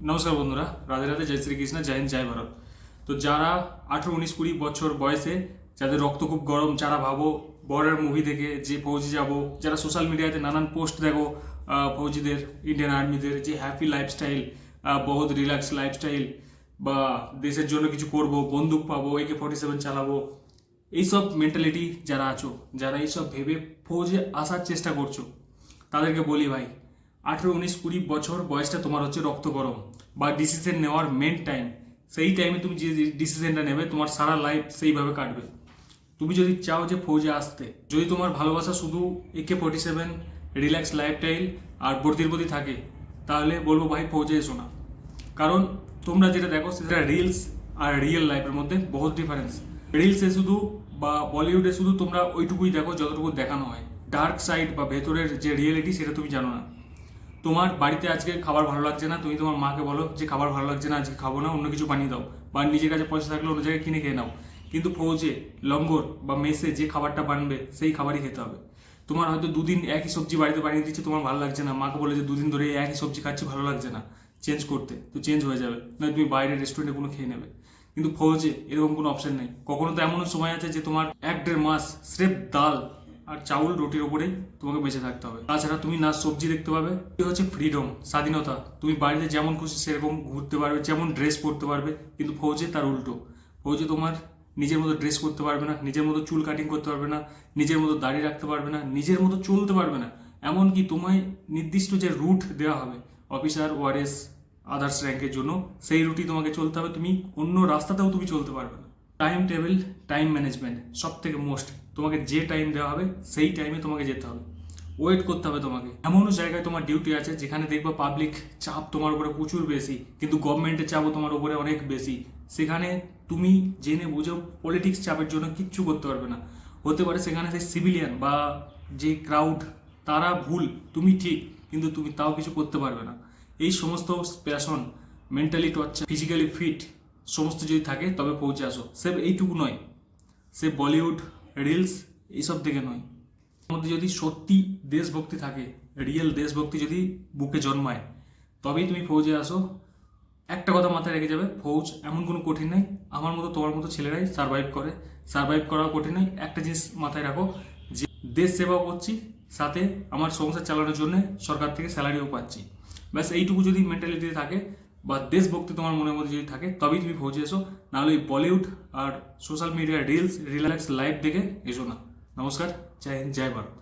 নমস্কার বন্ধুরা, রাধে রাধে, জয় শ্রীকৃষ্ণ, জয় হিন্দ, জয় ভারত। তো যারা 18, 19, 20 বছর বয়সে যাদের রক্ত খুব গরম, যারা ভাবো বর্ডার মুভি দেখে যে ফৌজি যাব, যারা সোশ্যাল মিডিয়াতে নানান পোস্ট দেখো ফৌজিদের, ইন্ডিয়ান আর্মিদের যে হ্যাপি লাইফস্টাইল, বহুত রিল্যাক্স লাইফস্টাইল, বা দেশের জন্য কিছু করব, বন্দুক পাবো, AK-47 চালাবো, এইসব মেন্টালিটি যারা আছো, যারা এইসব ভেবে ফৌজে আসার চেষ্টা করছো, তাদেরকে বলি ভাই, 18, 19, 20 বছর বয়সটা তোমার হচ্ছে রক্ত গরম বা ডিসিশন নেওয়ার মেন টাইম। সেই টাইমে তুমি যে ডিসিশনটা নেবে তোমার সারা লাইফ সেইভাবে কাটবে। তুমি যদি চাও যে ফৌজে আসতে, যদি তোমার ভালোবাসা শুধু AK-47, রিল্যাক্স লাইফস্টাইল আর বর্তির প্রতি থাকে, তাহলে বলবো ভাই ফৌজে এসো না। কারণ তোমরা যেটা দেখো সেটা রিলস আর রিয়েল লাইফের মধ্যে বহুত ডিফারেন্স। রিলসে শুধু বা বলিউডে শুধু তোমরা ওইটুকুই দেখো যতটুকু দেখানো হয়। ডার্ক সাইড বা ভেতরের যে রিয়েলিটি সেটা তুমি জানো না। তোমার বাড়িতে আজকে খাবার ভালো লাগছে না, তুমি তোমার মাকে বলো যে খাবার ভালো লাগছে না, আজকে খাবো না, অন্য কিছু বানিয়ে দাও, বা নিজের কাছে পয়সা থাকলে অন্য জায়গায় কিনে খেয়ে নাও। কিন্তু ফৌজে, লঙ্গর বা মেসে যে খাবারটা বানবে সেই খাবারই খেতে হবে। তোমার হয়তো দুদিন একই সবজি বাড়িতে বানিয়ে দিচ্ছে, তোমার ভালো লাগছে না, মাকে বলে যে দুদিন ধরে একই সবজি খাচ্ছি, ভালো লাগছে না, চেঞ্জ করতে, তো চেঞ্জ হয়ে যাবে, নয় তুমি বাইরের রেস্টুরেন্টে কোনো খেয়ে নেবে। কিন্তু ফৌজে এরকম কোনো অপশন নেই। কখনো তো এমনও সময় আছে যে তোমার 1-1.5 মাস স্রেফ ডাল আর চাউল রুটির ওপরেই তোমাকে বেঁচে থাকতে হবে। তাছাড়া তুমি না সবজি দেখতে পাবে। এটা হচ্ছে ফ্রিডম, স্বাধীনতা। তুমি বাড়িতে যেমন খুশি সেরকম ঘুরতে পারবে, যেমন ড্রেস পরতে পারবে। কিন্তু ফৌজে তার উল্টো। ফৌজে তোমার নিজের মতো ড্রেস করতে পারবে না, নিজের মতো চুল কাটিং করতে পারবে না, নিজের মতো দাড়ি রাখতে পারবে না, নিজের মতো চলতে পারবে না। এমনকি তোমায় নির্দিষ্ট যে রুট দেওয়া হবে অফিসার, ওয়ারেস, আদার্স র্যাঙ্কের জন্য, সেই রুটই তোমাকে চলতে হবে। তুমি অন্য রাস্তাতেও তুমি চলতে পারবে না। টাইম টেবিল, টাইম ম্যানেজমেন্ট সব থেকে মোস্ট। তোমাকে যে টাইম দেওয়া হবে সেই টাইমে তোমাকে যেতে হবে, ওয়েট করতে হবে তোমাকে। এমনও জায়গায় তোমার ডিউটি আছে যেখানে দেখবা পাবলিক চাপ তোমার উপরে প্রচুর বেশি, কিন্তু গভর্নমেন্টের চাপও তোমার উপরে অনেক বেশি। সেখানে তুমি জেনে বুঝেও পলিটিক্স চাপের জন্য কিচ্ছু করতে পারবে না। হতে পারে সেখানে সেই সিভিলিয়ান বা যে ক্রাউড তারা ভুল, তুমি ঠিক, কিন্তু তুমি তাও কিছু করতে পারবে না। এই সমস্ত passion, mentally torture, physically fit সমস্ত যদি থাকে তবে পৌঁছে আসো। সেভ এইটুকু নয়, সে বলিউড, রিলস এইসব থেকে নয়। এর মধ্যে যদি সত্যি দেশভক্তি থাকে, রিয়েল দেশভক্তি যদি বুকে জন্মায়, তবেই তুমি ফৌজে আসো। একটা কথা মাথায় রেখে যাবে, ফৌজ এমন কোনো কঠিন নেই। আমার মতো তোমার মতো ছেলেরাই সার্ভাইভ করে। সার্ভাইভ করা কঠিন নেই। একটা জিনিস মাথায় রাখো যে দেশ সেবাও করছি, সাথে আমার সংসার চালানোর জন্য সরকার থেকে স্যালারিও পাচ্ছি। ব্যাস এইটুকু যদি মেন্টালিটি থাকে বা দেশভক্তি তোমার মনের মধ্যে যদি থাকে, তবেই তুমি ফৌজে এসো। নাহলে এই বলিউড আর social media reels, relax life দেখে এসো না। নমস্কার, জয় হিন্দ, জয় ভারত।